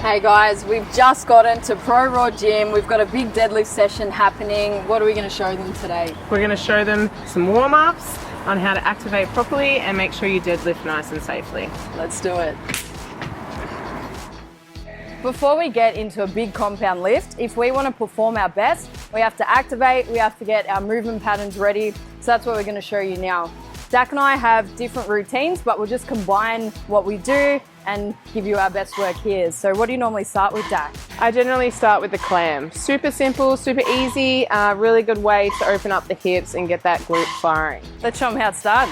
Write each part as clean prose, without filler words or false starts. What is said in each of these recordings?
Hey guys, we've just gotten to Pro Raw Gym. We've got a big deadlift session happening. What are we going to show them today? We're going to show them some warm-ups on how to activate properly and make sure you deadlift nice and safely. Let's do it. Before we get into a big compound lift, if we want to perform our best, we have to activate, we have to get our movement patterns ready. So that's what we're going to show you now. Dak and I have different routines, but we'll just combine what we do and give you our best work here. So what do you normally start with, Dak? I generally start with the clam. Super simple, super easy, really good way to open up the hips and get that glute firing. Let's show them how it's done.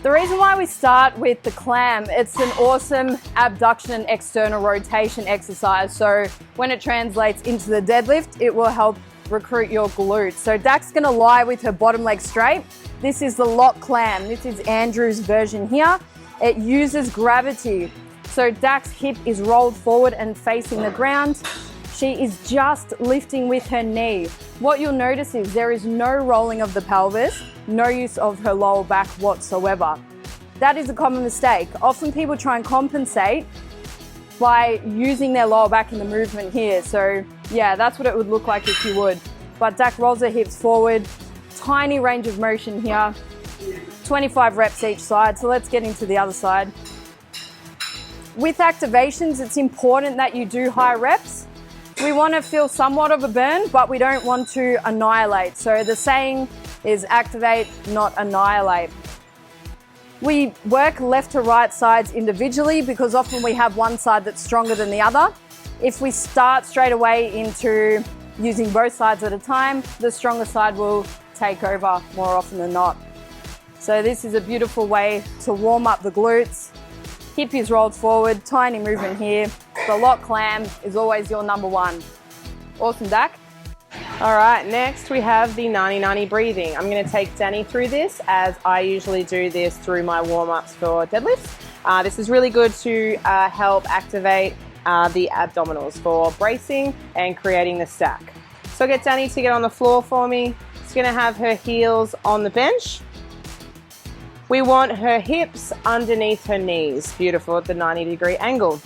The reason why we start with the clam, it's an awesome abduction and external rotation exercise. So when it translates into the deadlift, it will help recruit your glutes. So Dak's gonna lie with her bottom leg straight. This is the lock clam. This is Andrew's version here. It uses gravity. So Dak's hip is rolled forward and facing the ground. She is just lifting with her knee. What you'll notice is there is no rolling of the pelvis, no use of her lower back whatsoever. That is a common mistake. Often people try and compensate by using their lower back in the movement here. So yeah, that's what it would look like if you would. But Dak rolls her hips forward, tiny range of motion here, 25 reps each side. So let's get into the other side. With activations, it's important that you do high reps. We want to feel somewhat of a burn, but we don't want to annihilate. So the saying is activate, not annihilate. We work left to right sides individually because often we have one side that's stronger than the other. If we start straight away into using both sides at a time, the stronger side will take over more often than not. So this is a beautiful way to warm up the glutes. Hip is rolled forward, tiny movement here. The lock clam is always your number one. Awesome, Dak. All right, next we have the 90-90 breathing. I'm going to take Dani through this as I usually do this through my warm-ups for deadlifts. This is really good to help activate the abdominals for bracing and creating the stack. So I'll get Dani to get on the floor for me. She's going to have her heels on the bench. We want her hips underneath her knees. Beautiful at the 90-degree angle.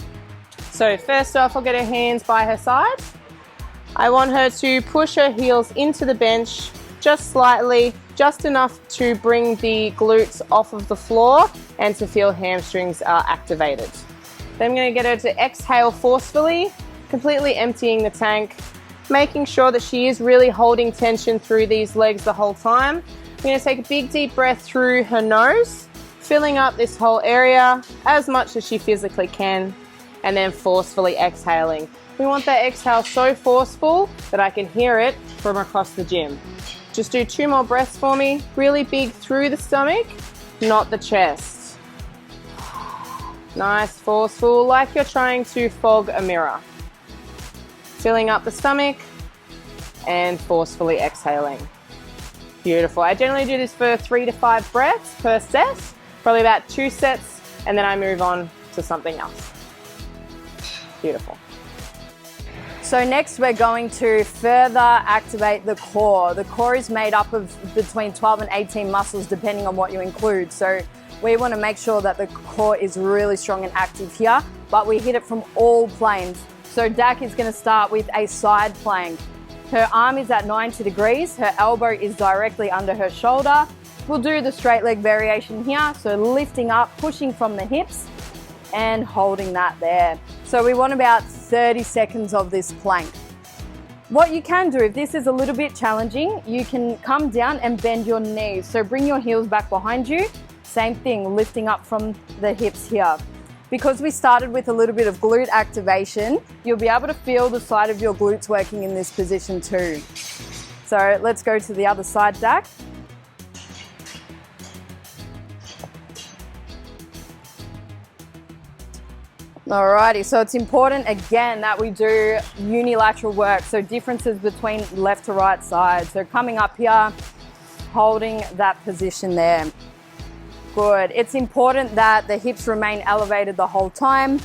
So first off, I'll get her hands by her side. I want her to push her heels into the bench just slightly, just enough to bring the glutes off of the floor and to feel hamstrings are activated. Then I'm going to get her to exhale forcefully, completely emptying the tank, making sure that she is really holding tension through these legs the whole time. I'm going to take a big deep breath through her nose, filling up this whole area as much as she physically can, and then forcefully exhaling. We want that exhale so forceful that I can hear it from across the gym. Just do 2 more breaths for me. Really big through the stomach, not the chest. Nice, forceful, like you're trying to fog a mirror. Filling up the stomach and forcefully exhaling. Beautiful. I generally do this for 3 to 5 breaths per set, probably about 2 sets, and then I move on to something else. Beautiful. So next we're going to further activate the core. The core is made up of between 12 and 18 muscles depending on what you include. So we want to make sure that the core is really strong and active here, but we hit it from all planes. So Dak is going to start with a side plank. Her arm is at 90 degrees, her elbow is directly under her shoulder. We'll do the straight leg variation here, so lifting up, pushing from the hips and holding that there. So we want about 30 seconds of this plank. What you can do, if this is a little bit challenging, you can come down and bend your knees. So bring your heels back behind you. Same thing, lifting up from the hips here. Because we started with a little bit of glute activation, you'll be able to feel the side of your glutes working in this position too. So let's go to the other side, Dak. Alrighty, so it's important again that we do unilateral work, so differences between left to right side. So coming up here, holding that position there. Good. It's important that the hips remain elevated the whole time.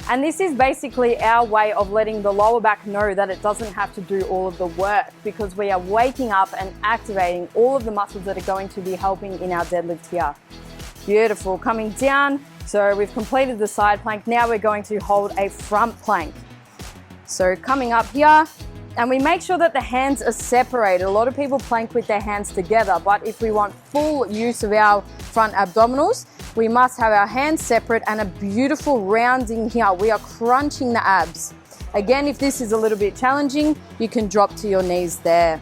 And this is basically our way of letting the lower back know that it doesn't have to do all of the work, because we are waking up and activating all of the muscles that are going to be helping in our deadlift here. Beautiful. Coming down, So we've completed the side plank. Now we're going to hold a front plank. So coming up here, and we make sure that the hands are separated. A lot of people plank with their hands together, but if we want full use of our front abdominals, we must have our hands separate and a beautiful rounding here. We are crunching the abs. Again, if this is a little bit challenging, you can drop to your knees there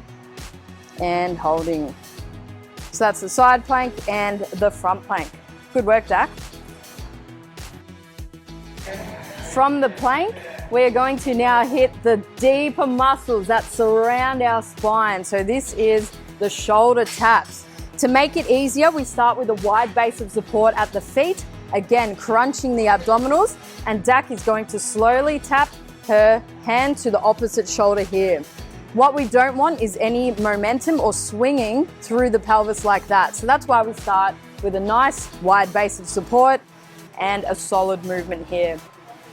and holding. So that's the side plank and the front plank. Good work, Dak. From the plank, we are going to now hit the deeper muscles that surround our spine. So this is the shoulder taps. To make it easier, we start with a wide base of support at the feet. Again, crunching the abdominals, and Dak is going to slowly tap her hand to the opposite shoulder here. What we don't want is any momentum or swinging through the pelvis like that. So that's why we start with a nice wide base of support and a solid movement here.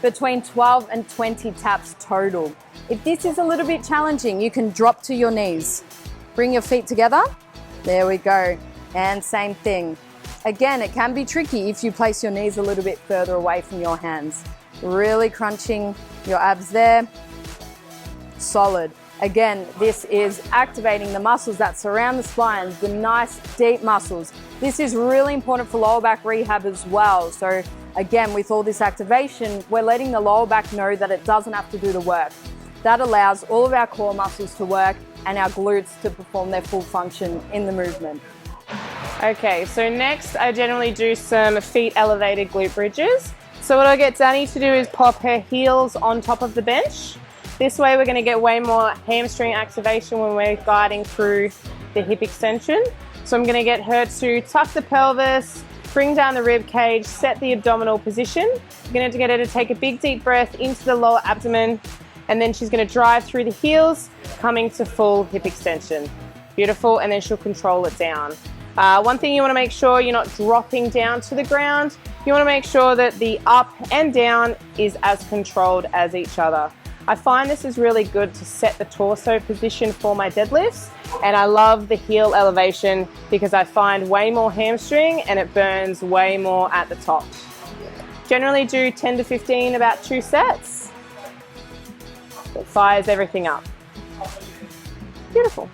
Between 12 and 20 taps total. If this is a little bit challenging, you can drop to your knees. Bring your feet together. There we go. And same thing. Again, it can be tricky if you place your knees a little bit further away from your hands. Really crunching your abs there. Solid. Again, this is activating the muscles that surround the spine, the nice deep muscles. This is really important for lower back rehab as well. So again, with all this activation, we're letting the lower back know that it doesn't have to do the work. That allows all of our core muscles to work and our glutes to perform their full function in the movement. Okay, so next I generally do some feet elevated glute bridges. So what I get Dani to do is pop her heels on top of the bench. This way we're going to get way more hamstring activation when we're guiding through the hip extension. So I'm going to get her to tuck the pelvis, bring down the rib cage, set the abdominal position. I'm going to get her to take a big deep breath into the lower abdomen, and then she's going to drive through the heels, coming to full hip extension. Beautiful, and then she'll control it down. One thing you want to make sure you're not dropping down to the ground. You want to make sure that the up and down is as controlled as each other. I find this is really good to set the torso position for my deadlifts, and I love the heel elevation because I find way more hamstring and it burns way more at the top. Generally do 10 to 15, about 2 sets. It fires everything up. Beautiful.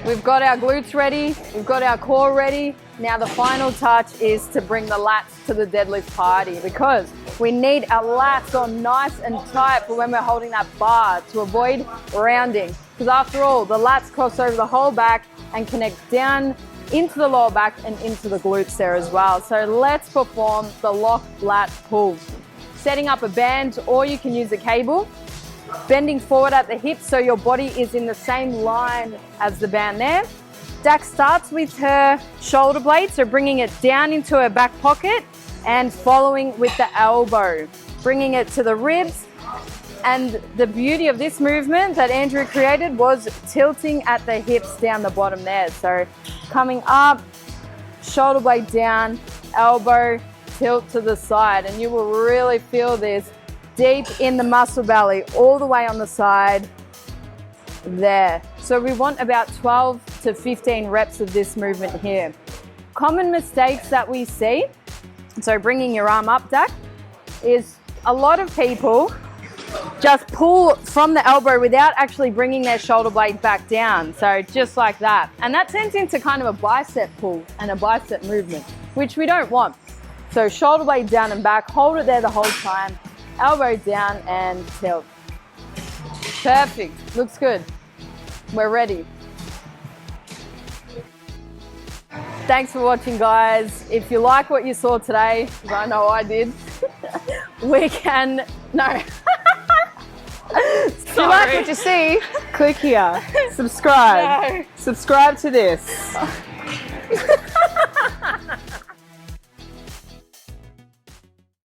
We've got our glutes ready, we've got our core ready. Now the final touch is to bring the lats to the deadlift party, because we need our lats on nice and tight for when we're holding that bar to avoid rounding. Because after all, the lats cross over the whole back and connect down into the lower back and into the glutes there as well. So let's perform the lock lat pull. Setting up a band, or you can use a cable. Bending forward at the hips so your body is in the same line as the band there. Dak starts with her shoulder blade, so bringing it down into her back pocket and following with the elbow, bringing it to the ribs. And the beauty of this movement that Andrew created was tilting at the hips down the bottom there. So coming up, shoulder blade down, elbow, tilt to the side, and you will really feel this deep in the muscle belly, all the way on the side there. So we want about 12 to 15 reps of this movement here. Common mistakes that we see, so bringing your arm up, Dak, is a lot of people just pull from the elbow without actually bringing their shoulder blade back down. So just like that. And that turns into kind of a bicep pull and a bicep movement, which we don't want. So shoulder blade down and back, hold it there the whole time. Elbow down and tilt. Perfect, looks good. We're ready. Thanks for watching, guys. If you like what you saw today, I know I did, we can, no. If you like what you see, click here. Subscribe. No. Subscribe to this.